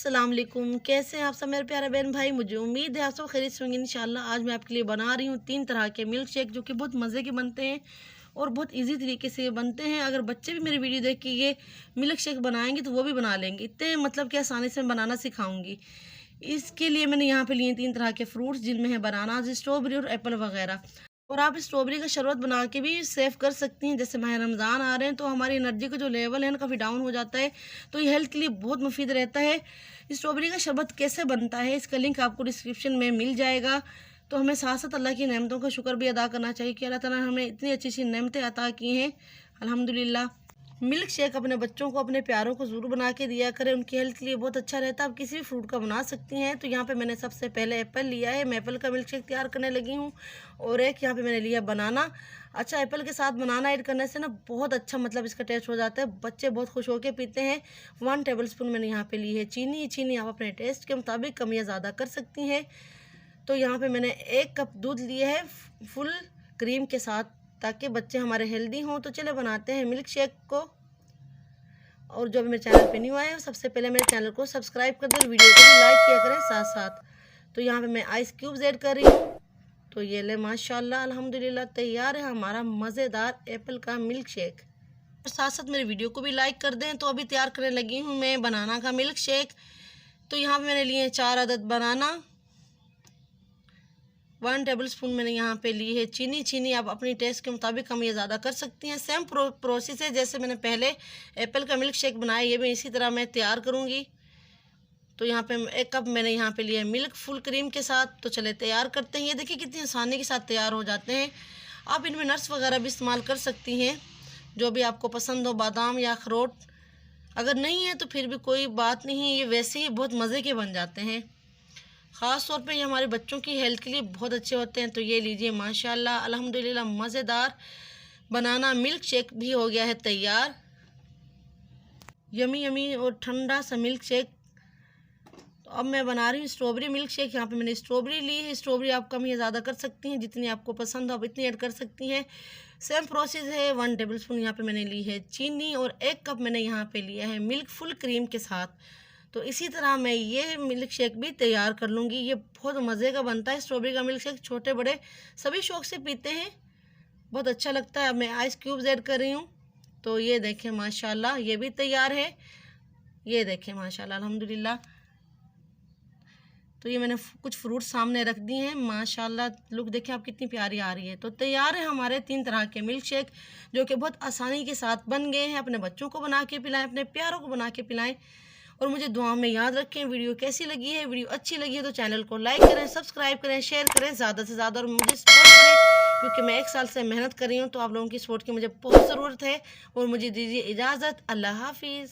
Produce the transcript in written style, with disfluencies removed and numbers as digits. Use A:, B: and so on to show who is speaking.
A: अस्सलाम वालेकुम। कैसे हैं आप सब मेरे प्यारे बहन भाई। मुझे उम्मीद है आप सब खैरियत से होंगे इंशाल्लाह। आज मैं आपके लिए बना रही हूँ 3 तरह के मिल्क शेक जो कि बहुत मज़े के बनते हैं और बहुत इजी तरीके से बनते हैं। अगर बच्चे भी मेरी वीडियो देख के ये मिल्क शेक बनाएंगे तो वो भी बना लेंगे, इतने मतलब कि आसानी से मैं बनाना सिखाऊंगी। इसके लिए मैंने यहाँ पे लिए 3 तरह के फ्रूट्स जिनमें है बनाना, स्ट्रॉबेरी और एप्पल वगैरह। और आप स्ट्रॉबेरी का शरबत बना के भी सेव कर सकती हैं। जैसे माह रमज़ान आ रहे हैं तो हमारी एनर्जी का जो लेवल है ना काफ़ी डाउन हो जाता है, तो ये हेल्थ के लिए बहुत मुफीद रहता है। स्ट्रॉबेरी का शरबत कैसे बनता है इसका लिंक आपको डिस्क्रिप्शन में मिल जाएगा। तो हमें साथ साथ अल्लाह की नेमतों का शुक्र भी अदा करना चाहिए कि अल्लाह ताला ने हमें इतनी अच्छी अच्छी नेमतें अता की हैं, अल्हम्दुलिल्लाह। मिल्क शेक अपने बच्चों को, अपने प्यारों को ज़रूर बना के दिया करें, उनकी हेल्थ के लिए बहुत अच्छा रहता है। आप किसी भी फ्रूट का बना सकती हैं। तो यहाँ पे मैंने सबसे पहले एप्पल लिया है, मैं एप्पल का मिल्क शेक तैयार करने लगी हूँ। और एक यहाँ पे मैंने लिया बनाना। अच्छा, एप्पल के साथ बनाना ऐड करने से ना बहुत अच्छा मतलब इसका टेस्ट हो जाता है, बच्चे बहुत खुश होकर पीते हैं। 1 टेबलस्पून मैंने यहाँ पे ली है चीनी आप अपने टेस्ट के मुताबिक कम या ज़्यादा कर सकती हैं। तो यहाँ पे मैंने 1 कप दूध लिए है फुल क्रीम के साथ, ताकि बच्चे हमारे हेल्दी हों। तो चले बनाते हैं मिल्क शेक को। और जो भी मेरे चैनल पे न्यू आए हैं सबसे पहले मेरे चैनल को सब्सक्राइब कर दें और वीडियो को भी लाइक किया करें साथ साथ। तो यहाँ पे मैं आइस क्यूब्स ऐड कर रही हूँ। तो ये ले माशाल्लाह अल्हम्दुलिल्लाह तैयार है हमारा मज़ेदार एप्पल का मिल्क शेक। और साथ साथ मेरे वीडियो को भी लाइक कर दें। तो अभी तैयार करने लगी हूँ मैं बनाना का मिल्क शेक। तो यहाँ पर मैंने लिए 4 अदद बनाना, 1 टेबलस्पून मैंने यहाँ पे ली है चीनी आप अपनी टेस्ट के मुताबिक कम या ज़्यादा कर सकती हैं। सेम प्रोसेस है जैसे मैंने पहले एप्पल का मिल्क शेक बनाया, ये भी इसी तरह मैं तैयार करूँगी। तो यहाँ पे 1 कप मैंने यहाँ पे लिया है मिल्क फुल क्रीम के साथ। तो चले तैयार करते हैं। ये देखिए कितनी आसानी के साथ तैयार हो जाते हैं। आप इनमें नट्स वगैरह भी इस्तेमाल कर सकती हैं, जो भी आपको पसंद हो, बादाम या अखरोट। अगर नहीं है तो फिर भी कोई बात नहीं, ये वैसे ही बहुत मज़े के बन जाते हैं। ख़ास तौर पे ये हमारे बच्चों की हेल्थ के लिए बहुत अच्छे होते हैं। तो ये लीजिए माशाल्लाह अल्हम्दुलिल्लाह मज़ेदार बनाना मिल्क शेक भी हो गया है तैयार। यमी यमी और ठंडा सा मिल्क शेक। तो अब मैं बना रही हूँ स्ट्रॉबेरी मिल्क शेक। यहाँ पे मैंने स्ट्रॉबेरी ली है, स्ट्रॉबेरी आप कम या ज़्यादा कर सकती हैं, जितनी आपको पसंद हो आप इतनी ऐड कर सकती हैं। सेम प्रोसेस है। 1 टेबलस्पून यहाँ पे मैंने ली है चीनी और 1 कप मैंने यहाँ पे लिया है मिल्क फुल क्रीम के साथ। तो इसी तरह मैं ये मिल्क शेक भी तैयार कर लूँगी। ये बहुत मज़े का बनता है स्ट्रॉबेरी का मिल्क शेक, छोटे बड़े सभी शौक़ से पीते हैं, बहुत अच्छा लगता है। अब मैं आइस क्यूब्स ऐड कर रही हूँ। तो ये देखें माशाल्लाह ये भी तैयार है। ये देखें माशाल्लाह अल्हम्दुलिल्लाह। तो ये मैंने कुछ फ्रूट सामने रख दिए हैं, माशाल्लाह लुक देखें आप कितनी प्यारी आ रही है। तो तैयार है हमारे 3 तरह के मिल्क शेक जो कि बहुत आसानी के साथ बन गए हैं। अपने बच्चों को बना के पिलाएं, अपने प्यारों को बना के पिलाएं और मुझे दुआ में याद रखें। वीडियो कैसी लगी है, वीडियो अच्छी लगी है तो चैनल को लाइक करें, सब्सक्राइब करें, शेयर करें ज़्यादा से ज़्यादा और मुझे सपोर्ट करें, क्योंकि मैं 1 साल से मेहनत कर रही हूँ। तो आप लोगों की सपोर्ट की मुझे बहुत ज़रूरत है। और मुझे दीजिए इजाज़त। अल्लाह हाफिज़।